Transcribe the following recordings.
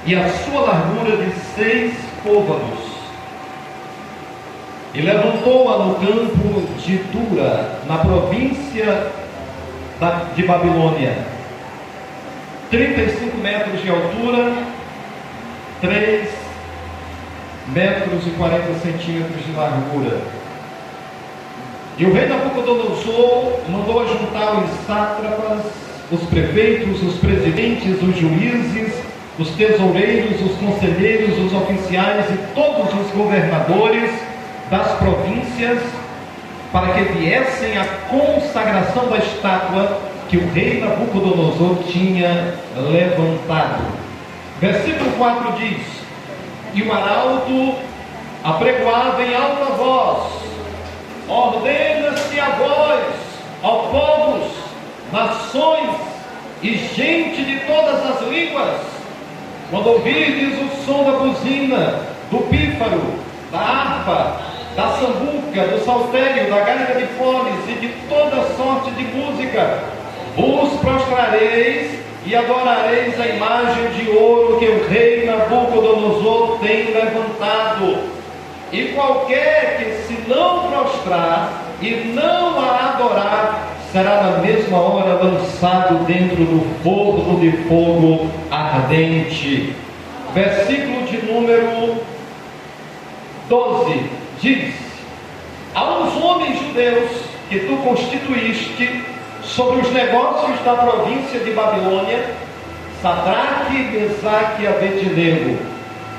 e a sua largura de 6 côvados. E levantou-a no campo de Dura, na província de Babilônia, 35 metros de altura, 3 metros e 40 centímetros de largura. E o rei Nabucodonosor mandou ajuntar os sátrapas, os prefeitos, os presidentes, os juízes, os tesoureiros, os conselheiros, os oficiais e todos os governadores das províncias, para que viessem à consagração da estátua que o rei Nabucodonosor tinha levantado. Versículo 4 diz: e o arauto apregoava em alta voz: ordena-se a vós, ó povos, nações e gente de todas as línguas, quando ouvirdes o som da buzina, do pífaro, da harpa, da sambuca, do saltério, da gaita de foles e de toda sorte de música, vos prostrareis e adorareis a imagem de ouro que o rei Nabucodonosor tem levantado. E qualquer que se não prostrar e não a adorar, será na mesma hora lançado dentro do forno de fogo ardente. Versículo de número 12 diz: há uns homens judeus que tu constituíste sobre os negócios da província de Babilônia, Sadraque, Mesaque e Abednego.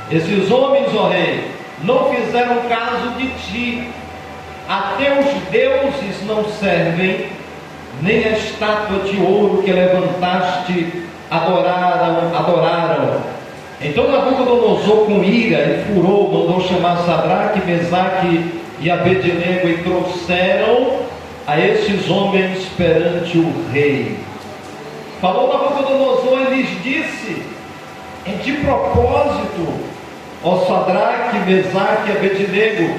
Esses homens, ó rei, não fizeram caso de ti. A teus deuses não servem, nem a estátua de ouro que levantaste adoraram. Então Nabucodonosor, com ira e furor, mandou chamar Sadraque, Mesaque e Abednego, e trouxeram a esses homens perante o rei. Falou Nabucodonosor e lhes disse: de propósito, ó Sadraque, Mesaque e Abednego,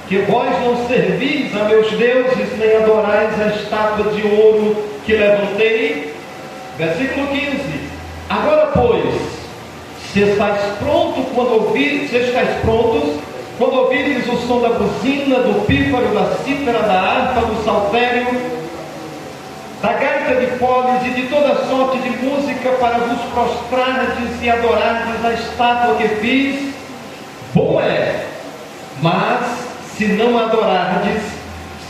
que vós não servis a meus deuses, nem adorais a estátua de ouro que levantei. Versículo 15: agora, pois, se estáis prontos quando ouvires o som da buzina, do pífaro, da cítara, da harpa, do saltério, da gaita de foles e de toda sorte de música, para vos prostrardes e adorardes a estátua que fiz, bom é. Mas se não adorardes,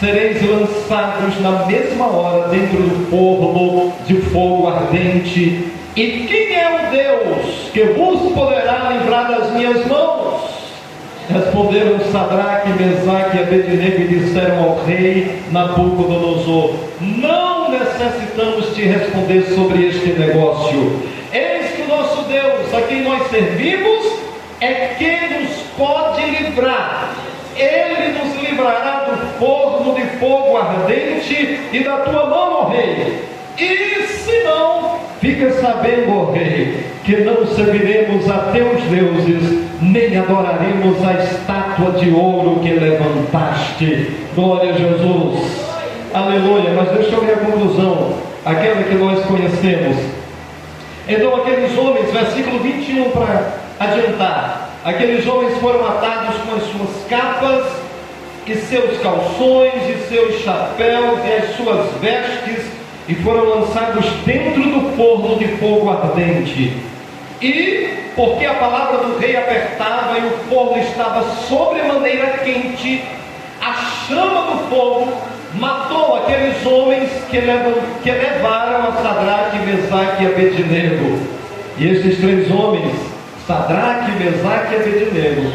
sereis lançados na mesma hora dentro do forno de fogo ardente. E quem é o Deus que vos poderá livrar das minhas mãos? Responderam Sadraque, Mesaque e Abednego e disseram ao rei Nabucodonosor: não necessitamos te responder sobre este negócio. Eis que o nosso Deus, a quem nós servimos, é quem nos pode livrar. Ele nos livrará do forno de fogo ardente e da tua mão, ó rei. E se não, fica sabendo, ó rei, que não serviremos a teus deuses, nem adoraremos a estátua de ouro que levantaste. Glória a Jesus, aleluia. Mas deixa eu ver a conclusão, aquela que nós conhecemos. Então aqueles homens, versículo 21 para adiantar, aqueles homens foram atados com as suas capas e seus calções e seus chapéus e as suas vestes, e foram lançados dentro do forno de fogo ardente. E porque a palavra do rei apertava e o forno estava sobremaneira quente, a chama do fogo matou aqueles homens que levaram a Sadraque, Mesaque e Abednego. E esses 3 homens, Sadraque, Mesaque e Abednego,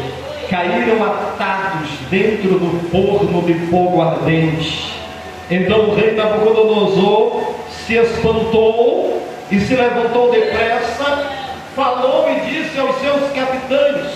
caíram atados dentro do forno de fogo ardente. Então o rei Nabucodonosor se espantou e se levantou depressa, falou e disse aos seus capitães: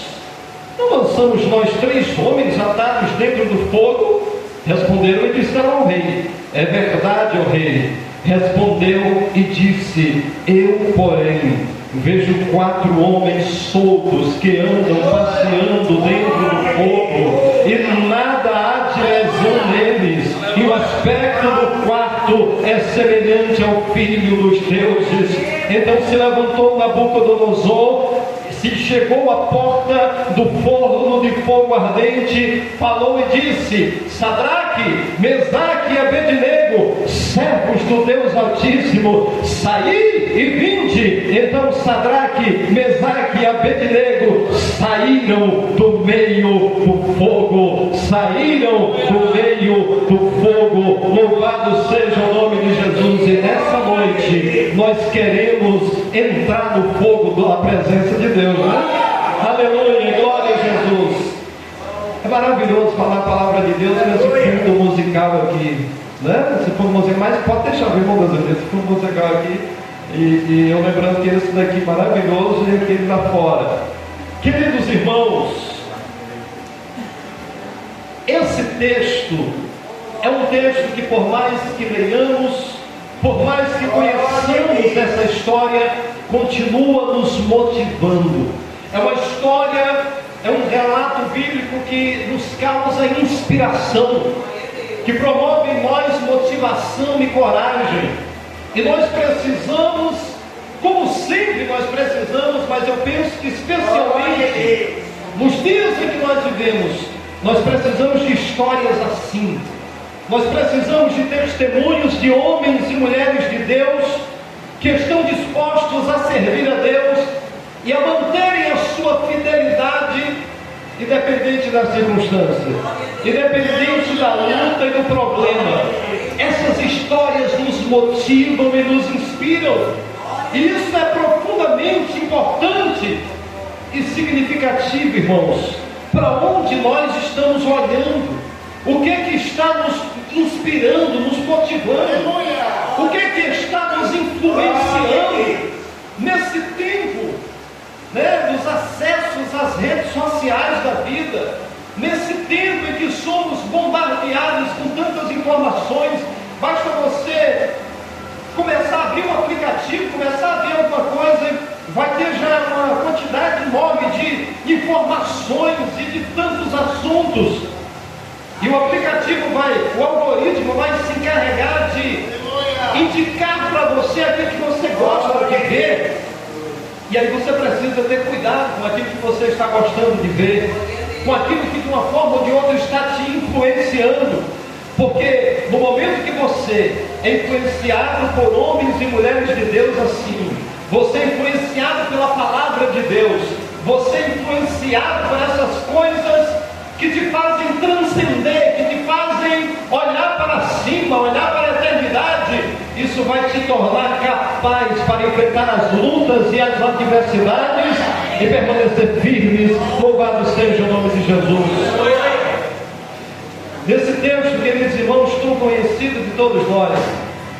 não lançamos nós 3 homens atados dentro do fogo? Responderam e disseram ao rei: é verdade, ó rei. Respondeu e disse: eu, porém, vejo 4 homens soltos que andam passeando dentro do fogo, e nada há de lesão neles, e o aspecto do quarto é semelhante ao filho dos deuses. Então se levantou Nabucodonosor se chegou à porta do forno de fogo ardente, falou e disse: Sadraque, Mesaque e Abednego, servos do Deus Altíssimo, saí e vinde. Então Sadraque, Mesaque e Abednego saíram do meio do fogo, saíram do meio do fogo. Louvado seja o nome de Jesus. E nessa noite nós queremos entrar no fogo da presença de Deus, né? Aleluia, glória a Jesus. É maravilhoso falar a palavra de Deus nesse fundo musical aqui, né? Esse fundo musical, mas pode deixar, viu, irmão? Esse fundo musical aqui, e eu lembrando que esse daqui é maravilhoso e aquele lá fora. Queridos irmãos, esse texto é um texto que, por mais que leiamos, por mais que conheçamos essa história, continua nos motivando. É uma história, é um relato bíblico que nos causa inspiração, que promove em nós motivação e coragem. E nós precisamos, como sempre nós precisamos, mas eu penso que especialmente nos dias em que nós vivemos, nós precisamos de histórias assim. Nós precisamos de testemunhos de homens e mulheres de Deus que estão dispostos a servir a Deus e a manterem a sua fidelidade independente da circunstância, independente da luta e do problema. Essas histórias nos motivam e nos inspiram, e isso é profundamente importante e significativo, irmãos. Para onde nós estamos olhando? O que é que está nos inspirando, nos motivando? O que é que está nos influenciando nesse tempo, né, dos acessos às redes sociais da vida, nesse tempo em que somos bombardeados com tantas informações? Basta você começar a abrir um aplicativo, começar a ver alguma coisa, vai ter já uma quantidade enorme de informações e de tantos assuntos. E o aplicativo o algoritmo vai se encarregar de indicar para você aquilo que você gosta de ver. E aí você precisa ter cuidado com aquilo que você está gostando de ver, com aquilo que de uma forma ou de outra está te influenciando. Porque no momento que você é influenciado por homens e mulheres de Deus assim, você é influenciado pela palavra de Deus, você é influenciado por essas coisas que te fazem transcender, que te fazem olhar para cima, olhar para a eternidade, isso vai te tornar capaz para enfrentar as lutas e as adversidades e permanecer firmes. Louvado seja o nome de Jesus. Nesse texto, queridos irmãos, tão conhecido de todos nós,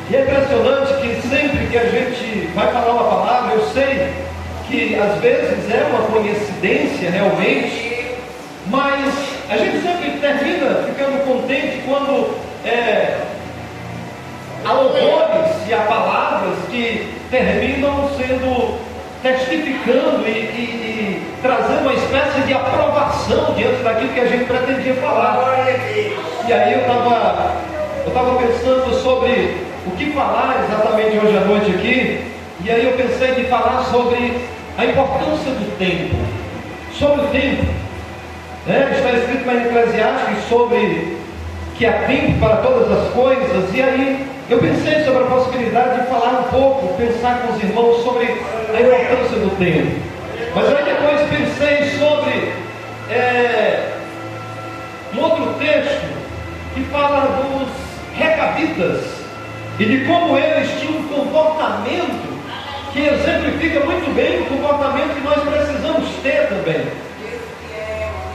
e é impressionante que sempre que a gente vai falar uma palavra, eu sei que às vezes é uma coincidência realmente, mas a gente sempre termina ficando contente quando há louvores e há palavras que terminam sendo testificando e trazendo uma espécie de aprovação diante daquilo que a gente pretendia falar. E aí eu estava pensando sobre o que falar exatamente hoje à noite aqui, e aí eu pensei em falar sobre a importância do tempo, sobre o tempo. Está escrito lá em Eclesiastes sobre que há tempo para todas as coisas, e aí eu pensei sobre a possibilidade de falar um pouco, pensar com os irmãos sobre a importância do tempo. Mas aí depois pensei sobre um outro texto que fala dos recabitas e de como eles tinham um comportamento que exemplifica muito bem o comportamento que nós precisamos ter também.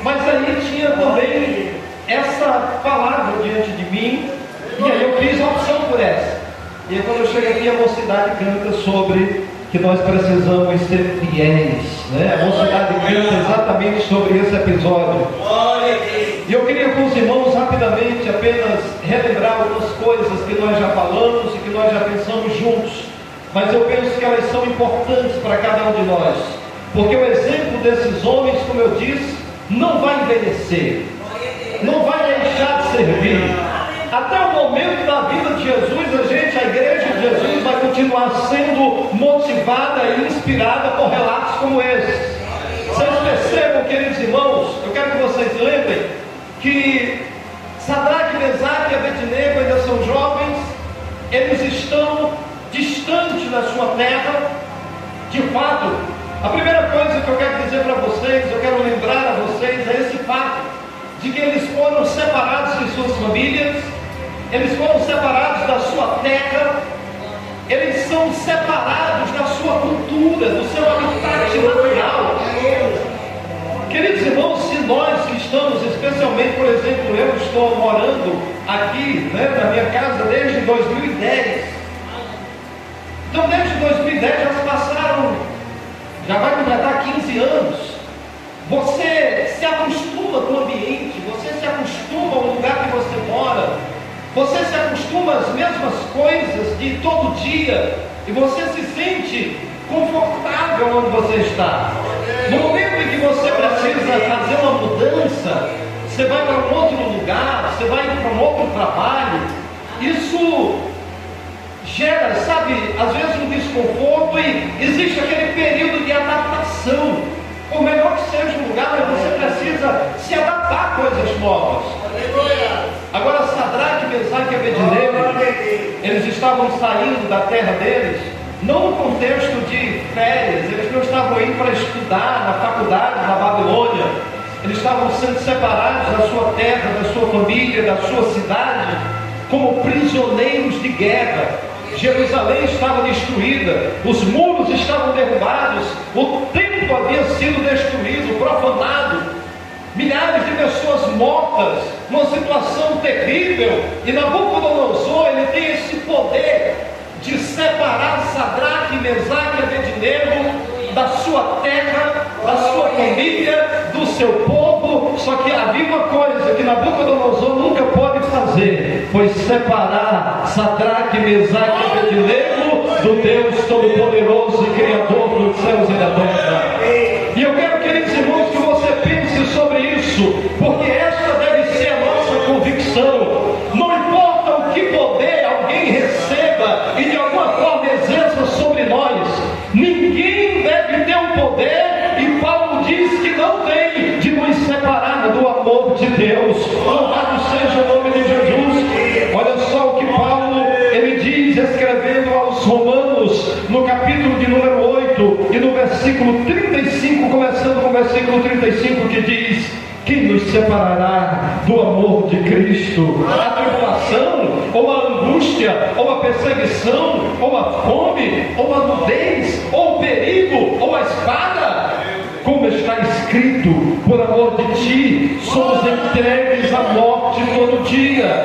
Mas aí tinha também essa palavra diante de mim, e aí eu fiz a opção por essa. E aí quando eu chego aqui, a mocidade canta sobre que nós precisamos ser fiéis, né? A mocidade canta exatamente sobre esse episódio. E eu queria com os irmãos rapidamente apenas relembrar algumas coisas que nós já falamos e que nós já pensamos juntos, mas eu penso que elas são importantes para cada um de nós, porque o exemplo desses homens, como eu disse, não vai envelhecer, não vai deixar de servir. Até o momento da vida de Jesus, a igreja de Jesus vai continuar sendo motivada e inspirada por relatos como esses. Vocês percebam, queridos irmãos, eu quero que vocês lembrem que Sadraque, Mesaque e Abednego ainda são jovens, eles estão distantes da sua terra. De fato, a primeira coisa que eu quero dizer para vocês, eu quero lembrar a vocês, é esse fato de que eles foram separados de suas famílias, eles foram separados da sua terra, eles são separados da sua cultura, do seu habitat natural. Queridos irmãos, se nós que estamos, especialmente, por exemplo, eu estou morando aqui, na minha casa desde 2010. Então, desde 2010 já se passaram, já vai completar 15 anos. Você se acostuma com o ambiente, você se acostuma ao lugar que você mora, você se acostuma às mesmas coisas de todo dia, e você se sente confortável onde você está. No momento em que você precisa fazer uma mudança, você vai para um outro lugar, você vai para um outro trabalho, isso gera, sabe, às vezes um desconforto, e existe aquele período de adaptação. Por melhor que seja o lugar, mas você precisa se adaptar a coisas novas. Agora, Sadraque, Mesaque e Abednego, eles estavam saindo da terra deles, não no contexto de férias, eles não estavam indo para estudar na faculdade da Babilônia, eles estavam sendo separados da sua terra, da sua família, da sua cidade, como prisioneiros de guerra. Jerusalém estava destruída, os muros estavam derrubados, o templo havia sido destruído, profanado, milhares de pessoas mortas, numa situação terrível. E Nabucodonosor, ele tem esse poder de separar Sadraque, Mesaque e Abednego da sua terra, da sua família, do seu povo. Só que havia uma coisa que Nabucodonosor nunca pode fazer, foi separar Sadraque, Mesaque e Abednego do Deus Todo-Poderoso e Criador dos céus e da terra. E eu quero, queridos irmãos, que você pense sobre isso, porque esta deve ser a nossa convicção. Não importa o que poder alguém receba e de alguma forma exerça sobre nós, ninguém deve ter o poder, e Paulo diz que não tem, de nos separar do amor de Deus. Louvado seja o nome de Jesus. Olha só o que Paulo, ele diz, escrevendo aos Romanos, no capítulo de número 8 e no versículo 35, começando com o versículo 35, que diz: quem nos separará do amor de Cristo? A tribulação, ou a angústia, ou a perseguição, ou a fome, ou a nudez, ou o perigo, ou a espada? Como está escrito: por amor de ti somos entregues à morte todo dia,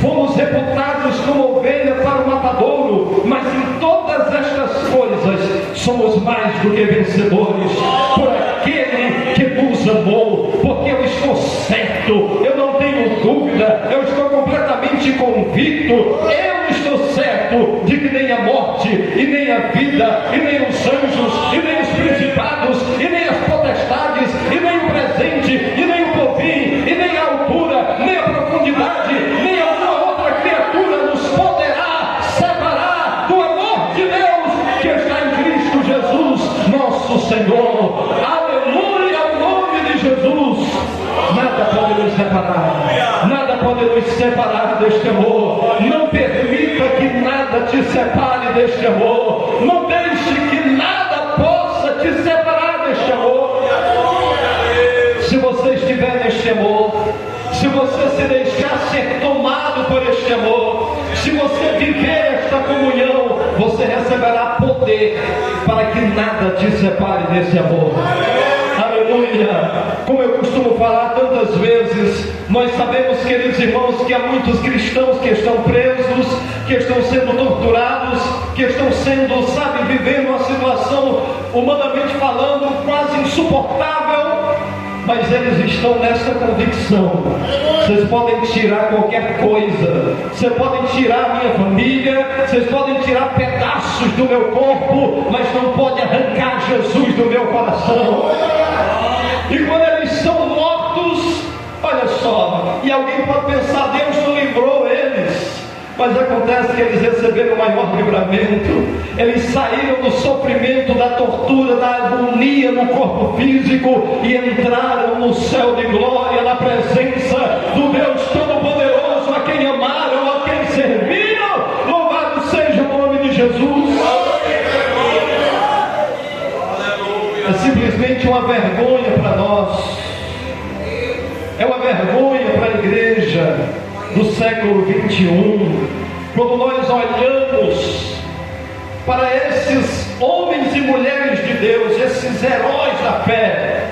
fomos reputados como ovelha para o matadouro, mas em todas estas coisas somos mais do que vencedores por aquele que nos amou. Porque eu estou certo, eu não tenho dúvida, eu estou completamente convicto, eu estou certo de que nem a morte, e nem a vida, e nem os anjos, e nem os principados, e nem as potestades, e nem o presente, e nem o porvir, e nem a altura, nem a profundidade, nem alguma outra criatura nos poderá separar do amor de Deus que está em Cristo Jesus, nosso Senhor. Aleluia, ao nome de Jesus. Nada pode nos separar, nada pode nos separar deste amor. Não permita que nada te separe deste amor. Não deixe que nada possa te separar deste amor. Se você estiver neste amor, se você se deixar ser tomado por este amor, se você viver esta comunhão, você receberá poder para que nada te separe desse amor. Aleluia! Como eu costumo falar tantas vezes, nós sabemos, queridos irmãos, que há muitos cristãos que estão presos, que estão sendo torturados, que estão sendo, sabe, vivendo uma situação, humanamente falando, quase insuportável. Mas eles estão nessa convicção: vocês podem tirar qualquer coisa, vocês podem tirar a minha família, vocês podem tirar pedaços do meu corpo, mas não pode arrancar Jesus do meu coração. E quando eles são mortos, olha só, e alguém pode pensar: Deus não livrou eles. Mas acontece que eles receberam o maior livramento. Eles saíram do sofrimento, da tortura, da agonia no corpo físico e entraram no céu de glória, na presença do Deus Todo-Poderoso, a quem amaram, a quem serviram. Louvado seja o nome de Jesus. É simplesmente uma vergonha para nós, é uma vergonha para a igreja do século 21, quando nós olhamos para esses homens e mulheres de Deus, esses heróis da fé,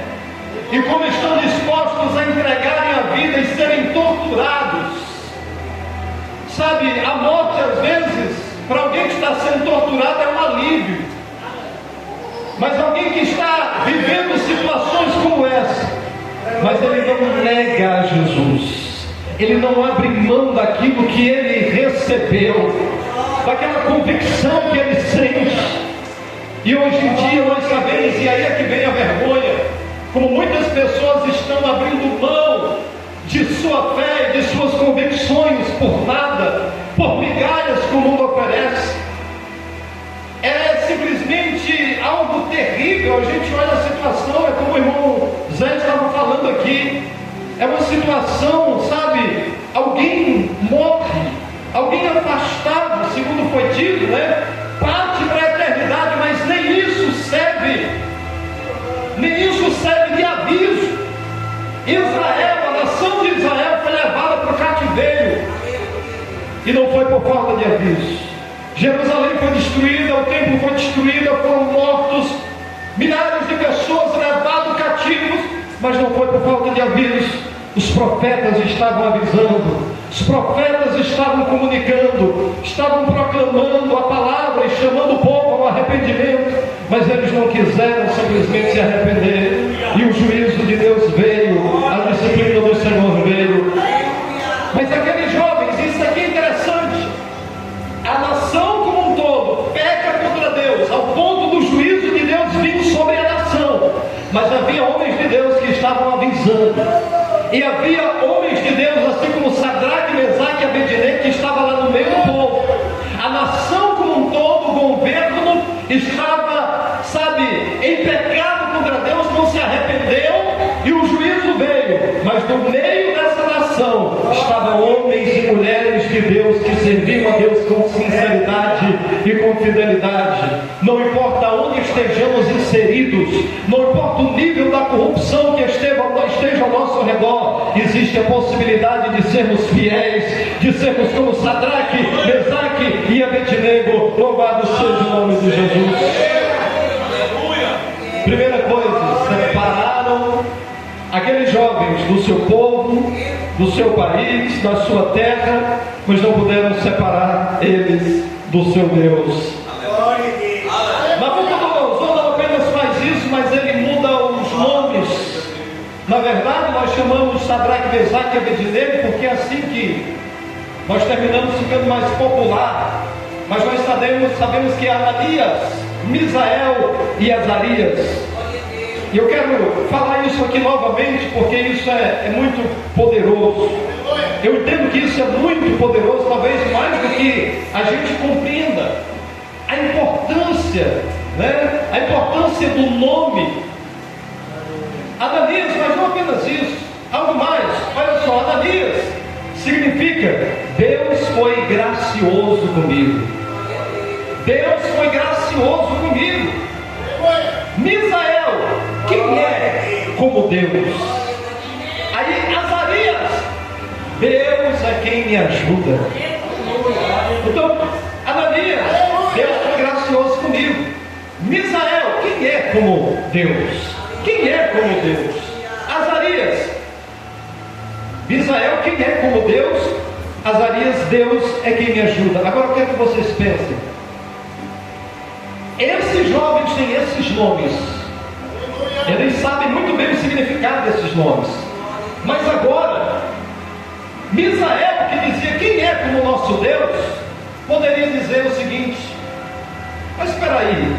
e como estão dispostos a entregarem a vida e serem torturados. Sabe, a morte às vezes, para alguém que está sendo torturado, é um alívio, mas alguém que está vivendo situações como essa, mas ele não nega a Jesus, ele não abre mão daquilo que ele recebeu, daquela convicção que ele sente. E hoje em dia nós sabemos, e aí é que vem a vergonha, como muitas pessoas estão abrindo mão de sua fé e de suas convicções por nada, por migalhas que o mundo oferece. É simplesmente algo terrível. A gente olha a situação, é como o irmão Zé estava falando aqui, é uma situação, sabe, alguém morre, alguém afastado, segundo foi dito, né? Parte para a eternidade, mas nem isso serve de aviso. Israel, a nação de Israel foi levada para o cativeiro, e não foi por falta de aviso. Jerusalém foi destruída, o templo foi destruído, foram mortos milhares de pessoas levadas cativos, mas não foi por falta de aviso. Os profetas estavam avisando, os profetas estavam comunicando, estavam proclamando a palavra e chamando o povo ao arrependimento, mas eles não quiseram simplesmente se arrepender, e o juízo de Deus veio, a disciplina do Senhor veio. Mas aqueles jovens, isso aqui é interessante, a nação como um todo peca contra Deus, ao ponto do juízo de Deus vir sobre a nação, mas havia homens de Deus que estavam avisando. E havia homens de Deus, assim como Sadraque, Mesaque e Abednego, que estavam lá no meio do povo. A nação como um todo, o governo, estava, sabe, em pecado contra Deus, não se arrependeu, e o juízo veio. Mas no meio dessa nação estavam homens e mulheres de Deus que serviam a Deus com sinceridade e com fidelidade. Não importa onde estejamos inseridos, não importa o nível da corrupção que esteja ao nosso redor, existe a possibilidade de sermos fiéis, de sermos como Sadraque, Mesaque e Abednego. Louvado seja o nome de Jesus. Primeira coisa, separaram aqueles jovens do seu povo, do seu país, da sua terra, mas não puderam separar eles do seu Deus. Nabucodonosor não apenas faz isso, mas ele muda os nomes. Na verdade, nós chamamos Sadraque, Mesaque e Abednego porque é assim que nós terminamos ficando mais popular. Mas nós sabemos que Ananias, Misael e Azarias. E eu quero falar isso aqui novamente porque isso é muito poderoso. Eu entendo que isso é muito poderoso, talvez mais do que a gente compreenda. A importância, né? A importância do nome. Ananias, mas não apenas isso, algo mais. Olha só, Ananias significa Deus foi gracioso comigo. Deus foi gracioso comigo. Misael, quem é como Deus? Aí Azarias, Deus é quem me ajuda. Então, Ananias, Deus foi gracioso comigo. Misael, quem é como Deus? Quem é como Deus? Azarias, Misael, quem é como Deus? Azarias, Deus é quem me ajuda. Agora eu quero que vocês pensem. Esses jovens têm esses nomes, eles sabem muito bem o significado desses nomes, mas agora Misael, que dizia quem é como nosso Deus, poderia dizer o seguinte: mas espera aí,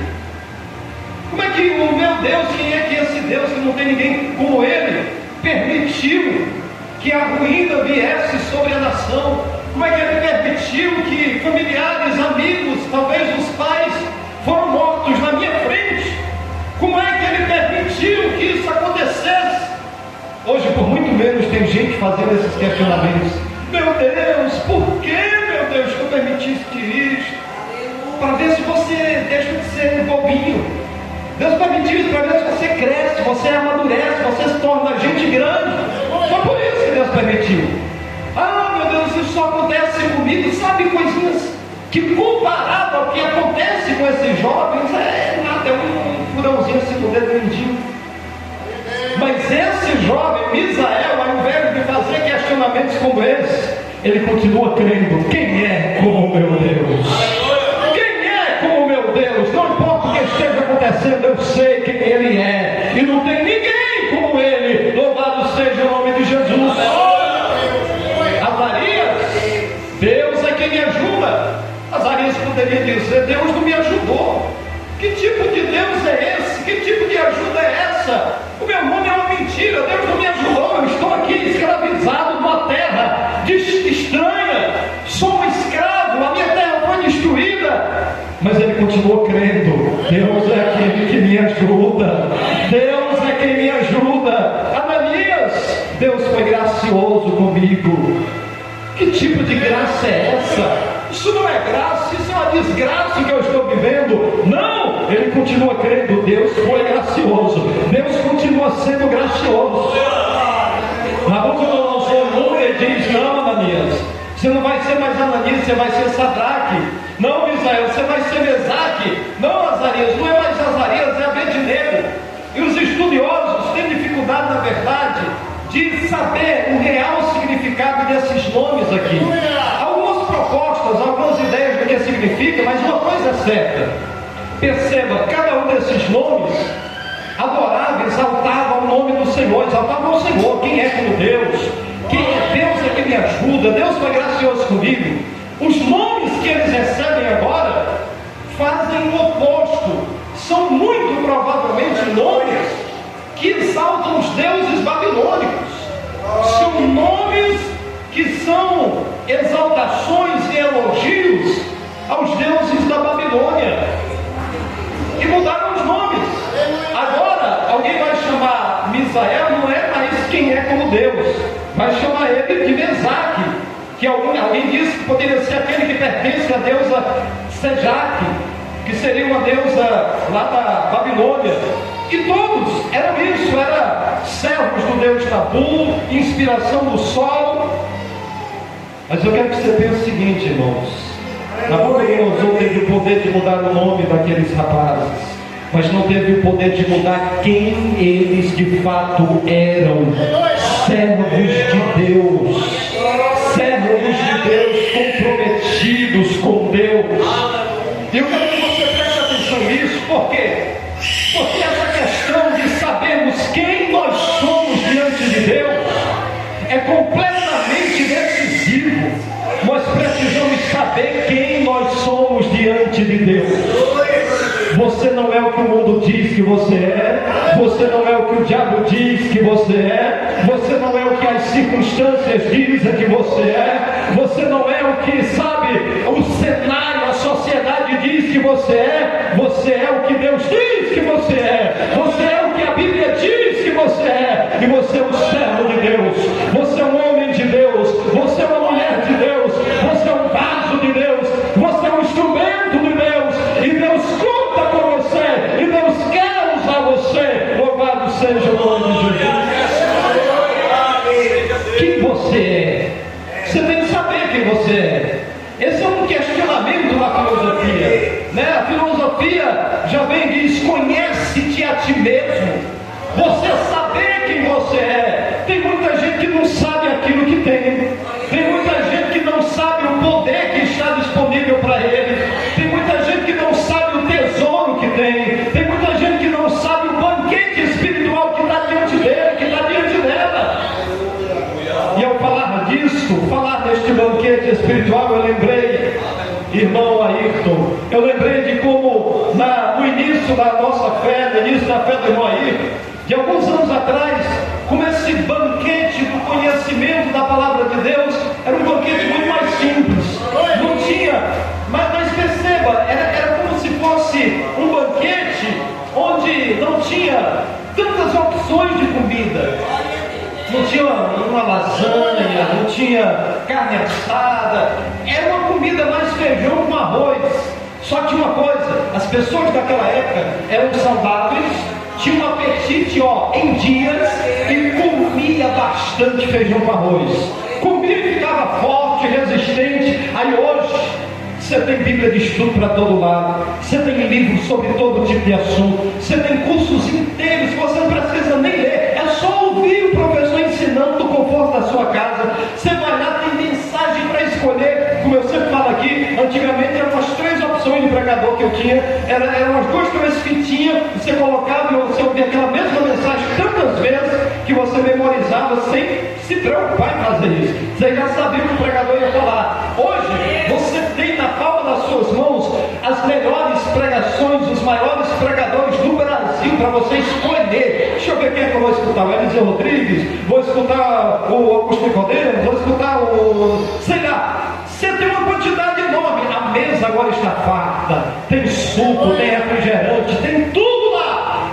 como é que o meu Deus, quem é que esse Deus que não tem ninguém como ele, permitiu que a ruína viesse sobre a nação? Como é que ele permitiu que familiares, amigos, talvez os pais foram mortos na minha frente? Como é que ele permitiu que Hoje, por muito menos, tem gente fazendo esses questionamentos. Meu Deus, por que, meu Deus, tu permitiste isto? Para ver se você deixa de ser bobinho. Deus permitiu isso para ver se você cresce, você amadurece, você se torna gente grande. Foi por isso que Deus permitiu. Ah, meu Deus, isso só acontece comigo. Sabe, coisinhas que, comparado ao que acontece com esses jovens, é nada, é um furãozinho assim no dedo mindinho. Mas esse jovem, Misael, ao invés de fazer questionamentos como esse, ele continua crendo: quem é como meu Deus? Quem é como meu Deus? Não importa o que esteja acontecendo, eu sei quem Ele é, e não tem ninguém como Ele. Louvado seja o nome de Jesus. Azarias, Deus é quem me ajuda. Azarias poderia dizer: Deus não me ajudou. Que tipo de Deus é esse? Que tipo de ajuda é essa? O meu nome é uma mentira, Deus não me ajudou, eu estou aqui escravizado numa terra estranha, sou um escravo, a minha terra foi destruída. Mas ele continuou crendo: Deus é aquele que me ajuda, Deus é quem me ajuda. Ananias, Deus foi gracioso comigo. Que tipo de graça é essa? Isso não é graça, isso é uma desgraça que eu estou vivendo. Não, ele continua crendo: Deus foi gracioso, Deus continua sendo gracioso. Nabucodonosor muda e diz: não, Ananias, você não vai ser mais Ananias, você vai ser Sadraque. Não, Misael, você vai ser Mesaque. Não, Azarias, não é mais Azarias, é Abednego. E os estudiosos têm dificuldade, na verdade, de saber o real significado desses nomes aqui. Algumas propostas, algumas ideias do que significa, mas uma coisa é certa: perceba, cada um desses nomes adorava, exaltava o nome do Senhor, exaltava o Senhor. Quem é como Deus? Quem é Deus é que me ajuda, Deus foi gracioso comigo. Os nomes que eles recebem agora fazem o oposto. São muito provavelmente nomes que exaltam os deuses babilônicos. São nomes que são exaltações e elogios aos deuses da Babilônia. E mudaram os nomes. Agora, alguém vai chamar Misael, não é mais quem é como Deus. Vai chamar ele de Mesaque, que alguém disse que poderia ser aquele que pertence à deusa Sejaque, que seria uma deusa lá da Babilônia. E todos eram isso, eram servos do deus Nabu, inspiração do sol. Mas eu quero que você pense o seguinte, irmãos: Nabucodonosor teve o poder de mudar o nome daqueles rapazes, mas não teve o poder de mudar quem eles de fato eram. Servos de Deus, servos de Deus, comprometidos com Deus. E eu quero que você preste atenção nisso. Por quê? Porque essa questão de sabermos quem nós somos diante de Deus é completamente decisivo. Nós precisamos saber quem nós somos diante de Deus. Você não é o que o mundo diz que você é, você não é o que o diabo diz que você é, você não é o que as circunstâncias dizem que você é, você não é o que, sabe, o cenário, a sociedade diz que você é o que Deus diz que você é o que a Bíblia diz que você é, e você é um servo de Deus, você é um homem de Deus, você é uma mulher de Deus, você é um vaso de Deus, você é um instrumento de Deus, e Deus conta com você, e Deus quer usar você. Louvado seja o nome de Jesus. Quem você é? Você tem que saber quem você é. Esse é um questionamento da filosofia, né? A filosofia já vem e diz: conhece-te a ti mesmo. Você saber quem você é. Tem muita gente que não sabe aquilo que tem. Tem muita gente que não sabe o poder que está disponível para ele. Tem muita gente que não sabe o tesouro que tem. Tem muita gente que não sabe o banquete espiritual que está diante dele, que está diante dela. E ao falar disso, falar deste banquete espiritual, eu lembrei, irmão Ayrton, eu lembrei de como no início da nossa fé, no início da fé do irmão Ayrton, de alguns anos atrás, como esse banquete do conhecimento da palavra de Deus era um banquete muito mais simples. Não tinha, mas perceba, era como se fosse um banquete onde não tinha tantas opções de comida. não tinha uma lasanha, não tinha carne assada, era uma comida mais feijão com arroz. Só que uma coisa, as pessoas daquela época eram saudáveis, tinham um apetite em dias e comia bastante feijão com arroz. Comia e ficava forte, resistente. Aí hoje você tem Bíblia de estudo para todo lado, você tem livros sobre todo tipo de assunto, você tem cursos inteiros, você não precisa nem ler, é só ouvir o professor ensinando do conforto da sua casa. Você vai lá, tem mensagem para escolher, como eu sempre falo aqui, antigamente eram umas 3 opções de pregador que eu tinha, eram umas 2, 3 fitinhas, você colocava e você ouvia aquela mesma mensagem tantas vezes que você memorizava sem se preocupar em fazer isso. Você já sabia o que o pregador ia falar. Hoje você tem na palma das suas mãos as melhores pregações, os maiores pregadores do Brasil para você escolher. Deixa eu ver quem é que eu vou escutar, o Eliseu Rodrigues, vou escutar o Augusto Nicodemus, vou escutar o... sei lá. Você tem uma quantidade enorme. A mesa agora está farta, tem suco, tem refrigerante, tem tudo lá.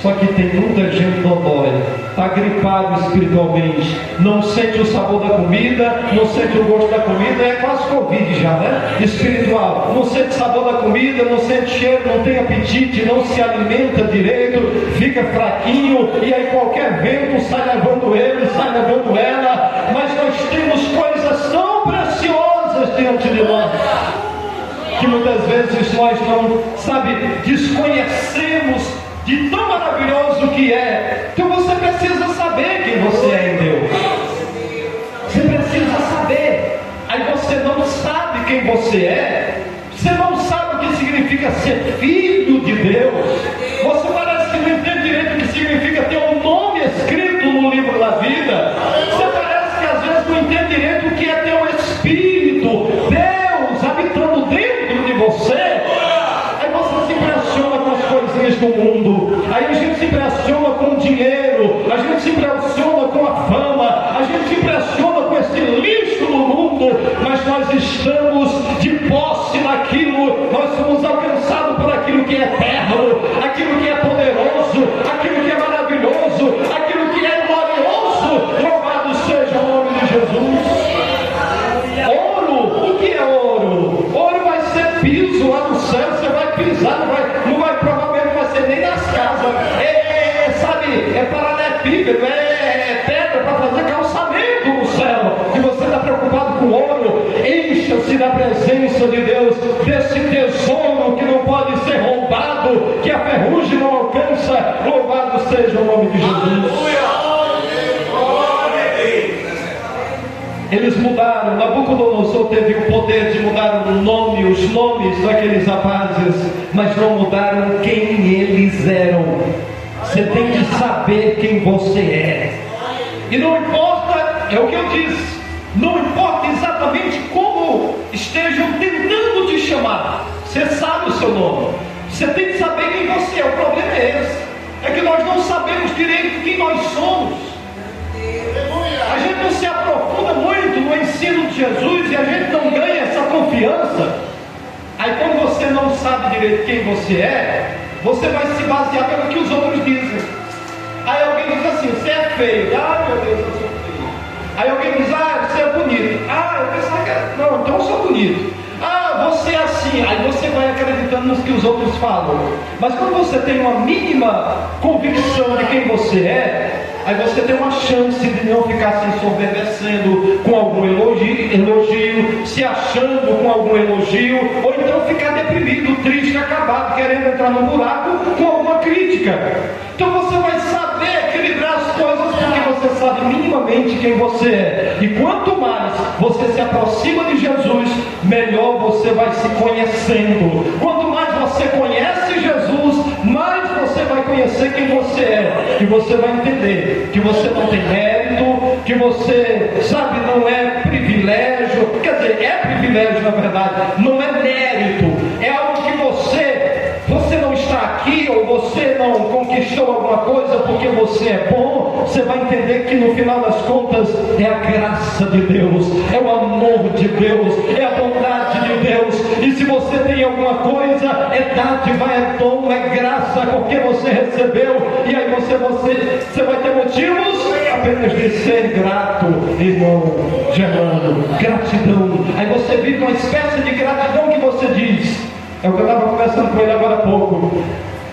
Só que tem muita gente dodói, está gripado espiritualmente, não sente o sabor da comida, não sente o gosto da comida, é quase Covid já, né? Espiritual, não sente sabor da comida, não sente cheiro, não tem apetite, não se alimenta direito, fica fraquinho, e aí qualquer vento sai levando ele, sai levando ela. Mas nós temos coisas tão preciosas diante de nós, que muitas vezes nós não, desconhecemos de tão maravilhoso que é. Então você precisa saber quem você é em Deus. Você precisa saber. Aí você não sabe quem você é, você não sabe o que significa ser filho de Deus, você parece que não entende direito o que significa ter um nome escrito no livro da vida, você parece que às vezes não entende direito o que é ter um Espírito, Deus habitando dentro de você. Do mundo, aí a gente se impressiona com o dinheiro, a gente se impressiona com a fama, a gente se impressiona com esse lixo do mundo, mas nós estamos de posse naquilo, nós somos alcançados por aquilo que é eterno, aquilo que é poderoso, aquilo que é maravilhoso, aquilo que é glorioso. Louvado seja o nome de Jesus. Ouro, o que é ouro? Ouro vai ser piso lá no céu, você vai pisar, não vai nem nas casas, é paralelepípedo, é pedra para fazer calçamento no céu. E você está preocupado com ouro? Encha-se da presença de Deus, desse tesouro que não pode ser roubado, que a ferrugem não alcança. Louvado seja o nome de Jesus. Eles mudaram, Nabucodonosor teve o poder de mudar o nome, os nomes daqueles rapazes, mas não mudaram quem eles eram. Você tem que saber quem você é. E não importa, é o que eu disse, não importa exatamente como estejam tentando te chamar, você sabe o seu nome, você tem que saber quem você é. O problema é esse, é que nós não sabemos direito quem nós somos. A gente não se aprofunda muito no ensino de Jesus e a gente não ganha essa confiança. Aí quando você não sabe direito quem você é, você vai se basear pelo que os outros dizem. Aí alguém diz assim, você é feio. Ah, meu Deus, eu sou feio. Aí alguém diz, você é bonito. Eu pensava que era... Não, então eu sou bonito. Você é assim. Aí você vai acreditando nos que os outros falam. Mas quando você tem uma mínima convicção de quem você é, aí você tem uma chance de não ficar se ensoberbecendo com algum elogio, se achando com algum elogio, ou então ficar deprimido, triste, acabado, querendo entrar no buraco com alguma crítica. Então você vai saber equilibrar as coisas, porque você sabe minimamente quem você é. E quanto mais você se aproxima de Jesus, melhor você vai se conhecendo. Quanto mais você conhece Jesus, mais você vai conhecer quem você é. E você vai entender que você não tem mérito, que você, não é privilégio. Quer dizer, é privilégio na verdade, não é mérito. É algo que você não está aqui, ou você não conquistou alguma coisa porque você é bom. Você vai entender que no final das contas é a graça de Deus, é o amor de Deus, é a bondade de Deus. E se você tem alguma coisa, é dádiva, é dom, é graça, porque você recebeu. E aí você vai ter motivos apenas apenas de ser grato, irmão Germano, gratidão. Aí você vive uma espécie de gratidão que você diz, é o que eu estava conversando com ele agora há pouco.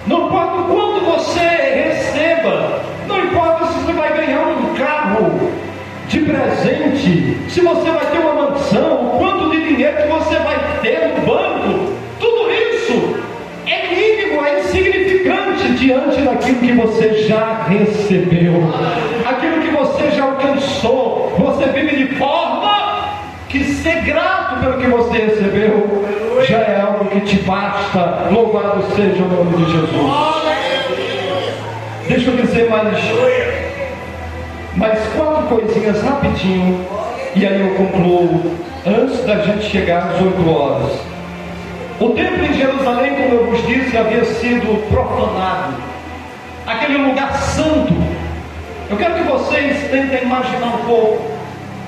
Não importa o quanto você receba, não importa se você vai ganhar um carro de presente, se você vai ter uma mansão, o quanto de dinheiro que você vai ter no banco, tudo isso é mínimo, é insignificante diante daquilo que você já recebeu, aquilo que você já alcançou. Você vive de forma que ser grato pelo que você recebeu já é algo que te basta. Louvado seja o nome de Jesus. Deixa eu dizer mais 4 coisinhas rapidinho, e aí eu concluo, antes da gente chegar às 8 horas. O templo em Jerusalém, como eu vos disse, havia sido profanado, aquele lugar santo. Eu quero que vocês tentem imaginar um pouco.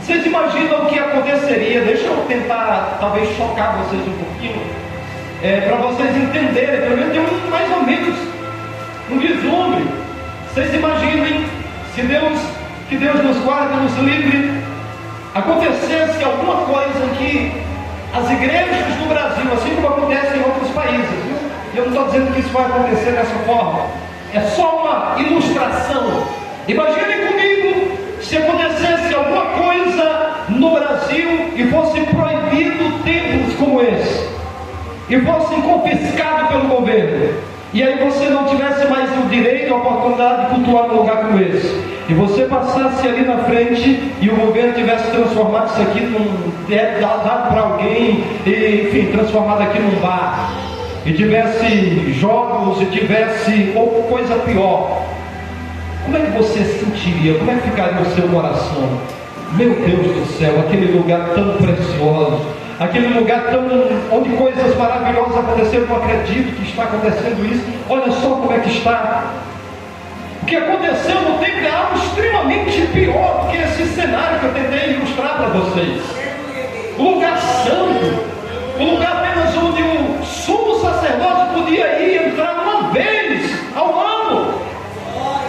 Vocês imaginam o que aconteceria? Deixa eu tentar talvez chocar vocês um pouquinho, para vocês entenderem, pelo menos ter mais ou menos um vislumbre. Vocês imaginem se que Deus nos guarde, nos livre, acontecesse alguma coisa em que as igrejas do Brasil, assim como acontece em outros países, eu não estou dizendo que isso vai acontecer dessa forma, é só uma ilustração. Imaginem comigo se acontecesse alguma coisa no Brasil e fosse proibido templos como esse, e fossem confiscados pelo governo, e aí você não tivesse mais o direito, a oportunidade de cultuar num lugar como esse, e você passasse ali na frente e o governo tivesse transformado isso aqui dado para alguém, e, enfim, transformado aqui num bar, e tivesse jogos, e tivesse ou coisa pior, como é que você sentiria? Como é que ficaria o seu coração? Meu Deus do céu, aquele lugar tão precioso, aquele lugar onde coisas maravilhosas aconteceram, não acredito que está acontecendo isso. Olha só como é que está. O que aconteceu no templo é algo extremamente pior do que esse cenário que eu tentei ilustrar para vocês. O lugar santo, o lugar apenas onde o sumo sacerdote podia ir entrar uma vez ao ano,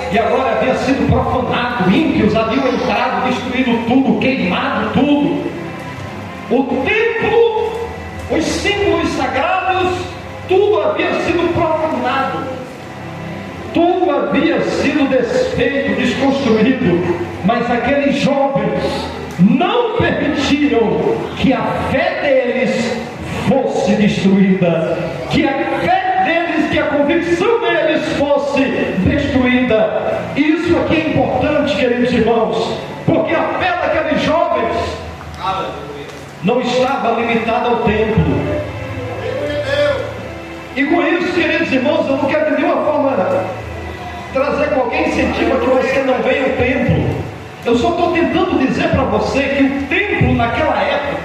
e agora havia sido profanado, ímpios haviam entrado, destruído tudo, queimado tudo. O templo, os símbolos sagrados, tudo havia sido profanado, tudo havia sido desfeito, desconstruído, mas aqueles jovens não permitiram que a fé deles fosse destruída, que a fé deles, que a convicção deles fosse destruída. Isso aqui é importante, queridos irmãos, porque a fé daqueles jovens não estava limitada ao templo. E com isso, queridos irmãos, eu não quero de nenhuma forma trazer qualquer incentivo a que você não venha ao templo. Eu só estou tentando dizer para você que o templo naquela época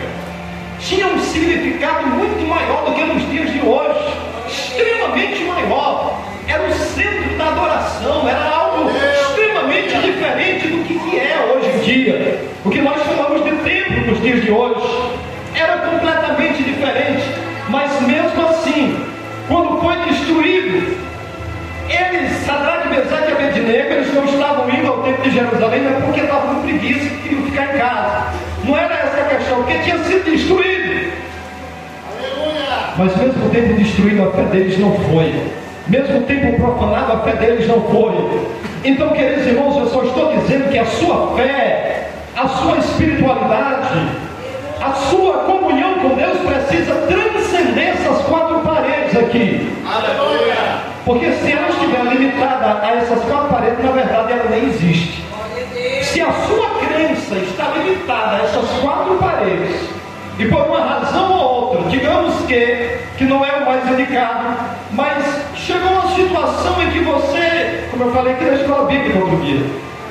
tinha um significado muito maior do que nos dias de hoje, extremamente maior. Era o centro da adoração, era algo extremamente diferente do que é hoje em dia. O que nós chamamos de templo nos dias de hoje era completamente diferente. Mas mesmo assim, quando foi destruído, eles, Sadraque, Mesaque e Abednego, eles não estavam indo ao templo de Jerusalém, não é porque estavam com preguiça e queriam ficar em casa. Não era essa a questão, porque tinha sido destruído. Mas mesmo o templo destruído, a fé deles não foi. Mesmo o templo profanado, a fé deles não foi. Então, queridos irmãos, eu só estou dizendo que a sua fé, a sua espiritualidade, a sua comunhão com Deus precisa transcender essas 4 paredes aqui. Aleluia! Porque se ela estiver limitada a essas 4 paredes, na verdade ela nem existe. Se a sua crença está limitada a essas 4 paredes, e por uma razão ou outra, digamos que não é o mais indicado, mas chegou uma situação em que você, como eu falei aqui na escola bíblica outro dia,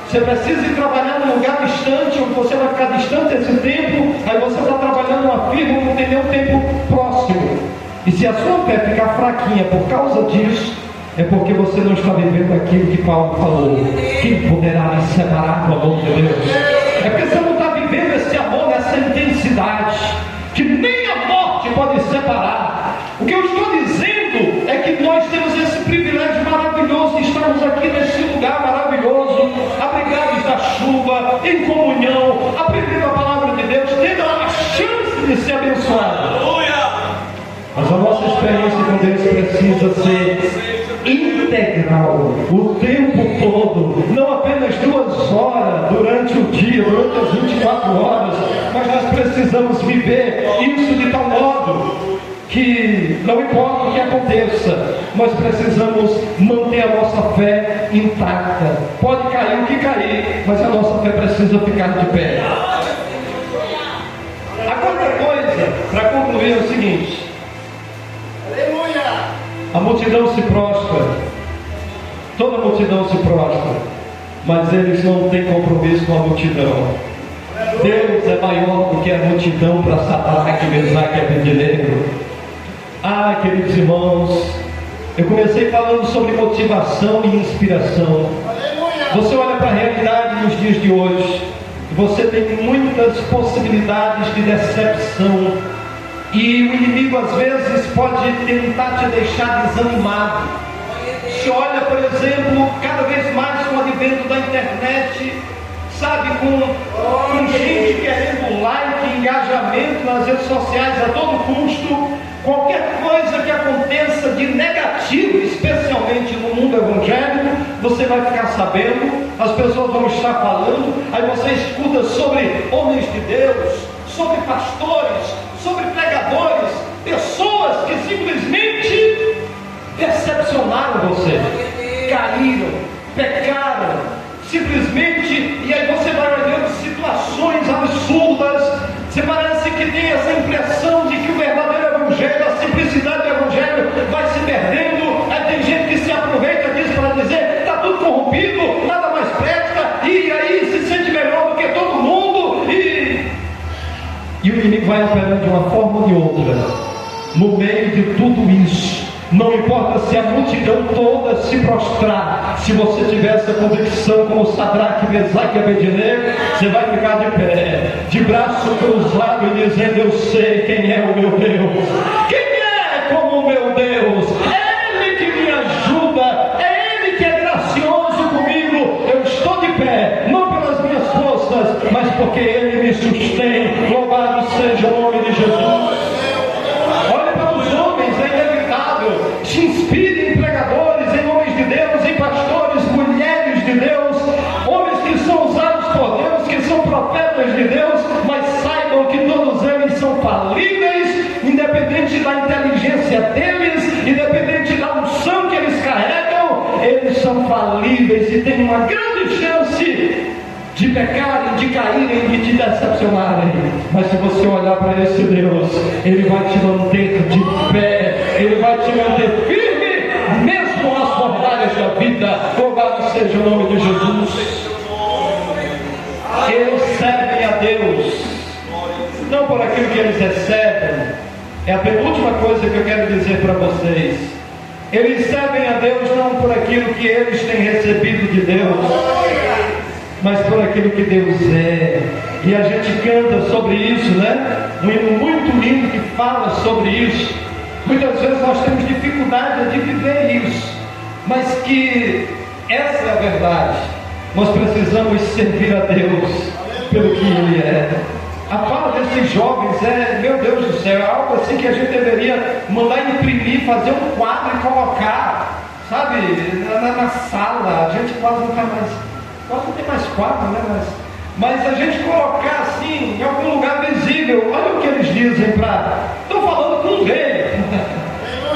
você precisa ir trabalhar num lugar distante, onde você vai ficar distante desse tempo, aí você está trabalhando numa firma onde não tem nenhum tempo próximo. E se a sua fé ficar fraquinha por causa disso, é porque você não está vivendo aquilo que Paulo falou. Quem poderá me separar do amor de Deus? É porque você não está vivendo esse amor nessa intensidade, que nem a morte pode separar. O que eu estou dizendo é que nós temos esse privilégio maravilhoso de estarmos aqui nesse lugar maravilhoso, abrigados da chuva, em comunhão, aprendendo a palavra de Deus, tendo a chance de ser abençoado. Mas a nossa experiência com Deus precisa ser integral, o tempo todo, não apenas 2 horas durante o dia, durante as 24 horas, mas nós precisamos viver isso de tal modo que não importa o que aconteça, nós precisamos manter a nossa fé intacta. Pode cair o que cair, mas a nossa fé precisa ficar de pé. A quarta coisa, para concluir, é o seguinte: a multidão se prostra, toda a multidão se prostra, mas eles não têm compromisso com a multidão. Deus é maior do que a multidão para Sadraque, Mesaque e Abednego. Ah, queridos irmãos, eu comecei falando sobre motivação e inspiração. Você olha para a realidade nos dias de hoje, você tem muitas possibilidades de decepção, e o inimigo às vezes pode tentar te deixar desanimado. Se olha, por exemplo, cada vez mais com o advento da internet, sabe, com gente querendo like, engajamento nas redes sociais a todo custo. Qualquer coisa que aconteça de negativo, especialmente no mundo evangélico, você vai ficar sabendo, as pessoas vão estar falando, aí você escuta sobre homens de Deus, sobre pastores, sobre pregadores, pessoas que simplesmente decepcionaram você, caíram, pecaram, simplesmente, e aí você vai olhando situações absurdas, você parece que tem essa impressão de que o verdadeiro evangelho, a simplicidade do evangelho vai se perdendo. Aí tem gente que se aproveita disso para dizer, está tudo corrompido, nada mais presta, e aí se sente melhor do que todo mundo, e o inimigo vai operando de uma forma ou de outra, no meio de tudo isso. Não importa se a multidão toda se prostrar, se você tiver essa convicção como Sadraque, Mesaque e Abednego, você vai ficar de pé, de braço cruzado e dizendo: eu sei quem é o meu Deus. Quem é como o meu Deus? É Ele que me ajuda, é Ele que é gracioso comigo. Eu estou de pé, não pelas minhas forças, mas porque Ele me sustém. Louvado seja o nome de Jesus. Olha para os homens, é inevitável. Se inspire em pregadores, em homens de Deus, em pastores, mulheres de Deus, homens que são usados por Deus, que são profetas de Deus, mas saibam que todos eles são falíveis, independente da inteligência deles, independente da unção que eles carregam, eles são falíveis e têm uma grande chance de pecarem, de caírem, de te decepcionarem. Mas se você olhar para esse Deus, Ele vai te manter de pé, Ele vai te manter firme, mesmo nas fornalhas da vida. Louvado seja o nome de Jesus. Eles servem a Deus, não por aquilo que eles recebem. É a penúltima coisa que eu quero dizer para vocês. Eles servem a Deus não por aquilo que eles têm recebido de Deus, mas por aquilo que Deus é. E a gente canta sobre isso, né? Um hino muito lindo que fala sobre isso. Muitas vezes nós temos dificuldade de viver isso, mas que essa é a verdade. Nós precisamos servir a Deus pelo que Ele é. A fala desses jovens é, meu Deus do céu, é algo assim que a gente deveria mandar imprimir, fazer um quadro e colocar, sabe, na sala. A gente quase não tem mais quadro, né? Mas a gente colocar assim, em algum lugar visível. Olha o que eles dizem estão falando com o rei.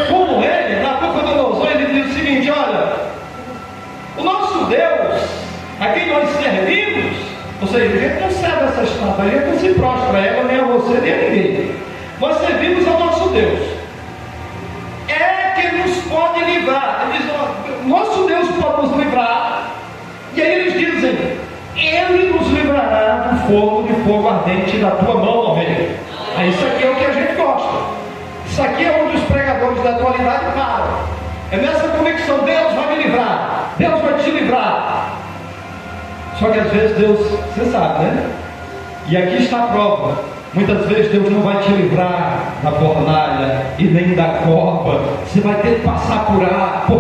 Com o rei, Nabucodonosor, ele diz o seguinte: olha, o nosso Deus, a quem nós servimos, ou seja, a gente não serve essa estátua, a gente não se prostra a ela, nem a você, nem a ninguém. Nós servimos ao nosso Deus. É que nos pode livrar. Ele diz: nosso Deus pode nos livrar. E aí eles dizem: Ele nos livrará do fogo, de fogo ardente da tua mão, ó rei. Aí isso aqui é o que a gente gosta. Isso aqui é onde os pregadores da atualidade param. É nessa convicção: Deus vai me livrar, Deus vai te livrar. Só que às vezes Deus, você sabe, né? E aqui está a prova. Muitas vezes Deus não vai te livrar da fornalha e nem da cova. Você vai ter que passar por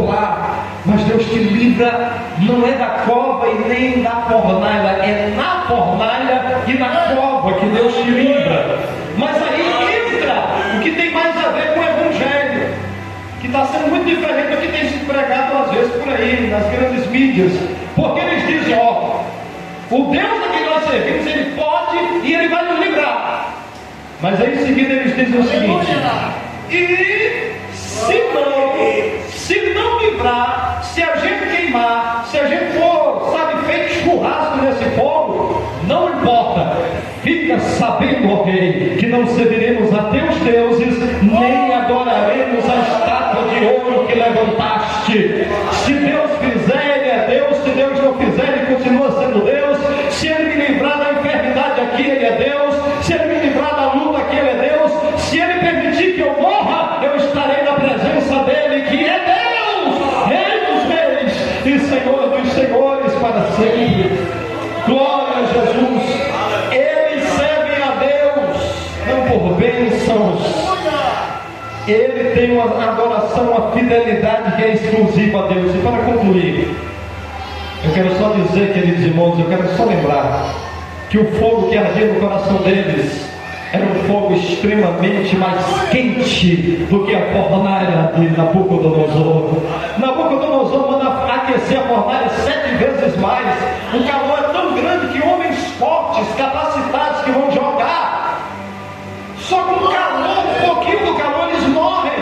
lá. Mas Deus te livra, não é da cova e nem da fornalha, é na fornalha e na cova que Deus te livra. Mas aí entra o que tem mais a ver com o Evangelho, que está sendo muito diferente do que tem sido pregado às vezes por aí, nas grandes mídias. Porque eles dizem, ó, o Deus a quem nós servimos, Ele pode e Ele vai nos livrar. Mas aí em seguida eles dizem o seguinte: e se não livrar, se a gente queimar, se a gente for, sabe, feito churrasco nesse fogo, não importa, fica sabendo, ó rei, que não serviremos a teus deuses, nem adoraremos a estátua de ouro que levantaste. Se Deus fizer, Ele é Deus. Se Deus não fizer, Ele continua sendo Deus. Se Ele me livrar da enfermidade aqui, Ele é Deus. Se Ele me livrar da luta aqui, Ele é Deus. Se Ele permitir que eu morra, eu estarei na presença dEle, que é Deus, Rei dos reis e Senhor dos senhores para sempre. Glória a Jesus. Eles servem a Deus, não por bênçãos. Ele tem uma adoração, uma fidelidade que é exclusiva a Deus. E para concluir, eu quero só dizer, queridos irmãos, eu quero só lembrar que o fogo que ardia no coração deles era um fogo extremamente mais quente do que a fornalha de Nabucodonosor. Nabucodonosor manda aquecer a fornalha 7 vezes mais. O calor é tão grande que homens fortes, capacitados, que vão jogar, só com o calor, um pouquinho do calor, eles morrem.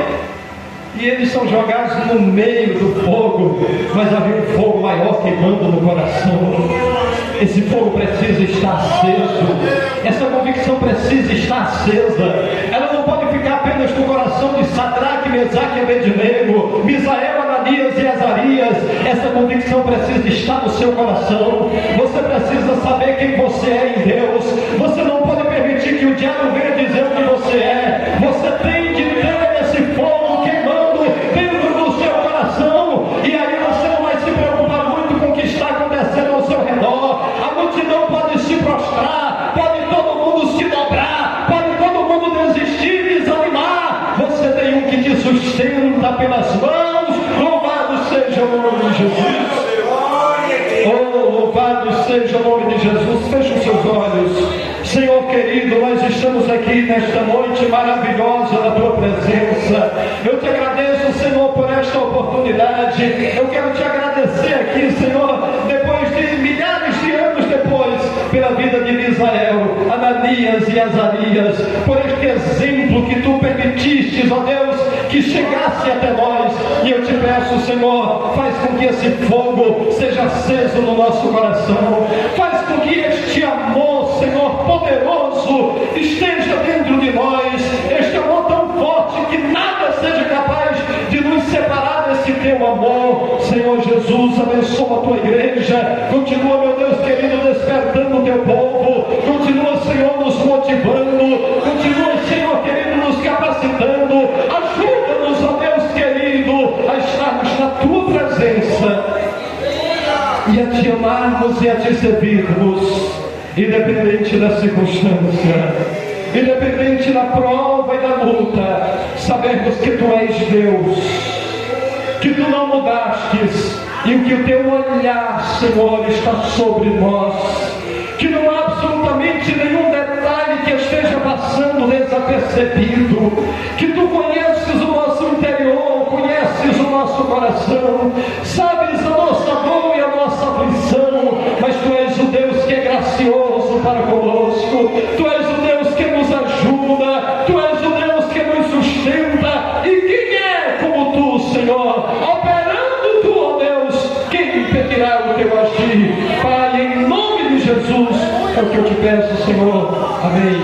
E eles são jogados no meio do fogo, mas havia um fogo maior queimando no coração. Esse fogo precisa estar aceso. Essa convicção precisa estar acesa. Ela não pode ficar apenas no coração de Sadraque, Mesaque e Abednego, Misael, Ananias e Azarias. Essa convicção precisa estar no seu coração. Você precisa saber quem você é em Deus. Você não pode permitir que o diabo venha dizer o que você é. Você tem que ter esse fogo queimando dentro do seu coração. E aí você não vai se preocupar muito com o que está acontecendo ao seu redor. A multidão pode se prostrar, pode todo mundo se dobrar, pode todo mundo desistir, desanimar. Você tem um que te sustenta pelas mãos. Louvado seja o nome de Jesus. Oh, louvado seja o nome de Jesus. Feche os seus olhos. Senhor querido, nós estamos aqui nesta noite maravilhosa da Tua presença. Eu te agradeço, Senhor, por esta oportunidade. Eu quero te agradecer aqui, Senhor, depois de milhares de anos depois, pela vida de Misael, Ananias e Azarias, por este exemplo que Tu permitiste, ó Deus, que chegasse até nós. E eu te peço, Senhor, faz com que esse fogo seja aceso no nosso coração. Faz com que este amor, Senhor, poderoso, esteja dentro de nós. Este amor tão forte que nada seja capaz de nos separar desse Teu amor. Senhor Jesus, abençoa a Tua igreja. Continua, meu Deus querido, despertando o Teu povo. Continua, Senhor, nos motivando. Continua, Senhor querido, nos capacitando. Ajuda-nos, ó Deus querido, a estarmos na Tua presença e a Te amarmos e a Te servirmos, independente da circunstância, independente da prova e da luta. Sabemos que Tu és Deus, que Tu não mudastes, e que o Teu olhar, Senhor, está sobre nós, que não há absolutamente nenhum detalhe que esteja passando desapercebido, que Tu conheces o nosso interior, conheces o nosso coração, sabes a nossa dor e a nossa aflição, mas Tu és o Deus que é gracioso para conosco. Tu és o Deus que nos ajuda. Tu és o Deus que nos sustenta. E quem é como Tu, Senhor? Operando Tu, ó Deus, quem impedirá o Teu agir? Pai, em nome de Jesus, é o que eu te peço, Senhor. Amém.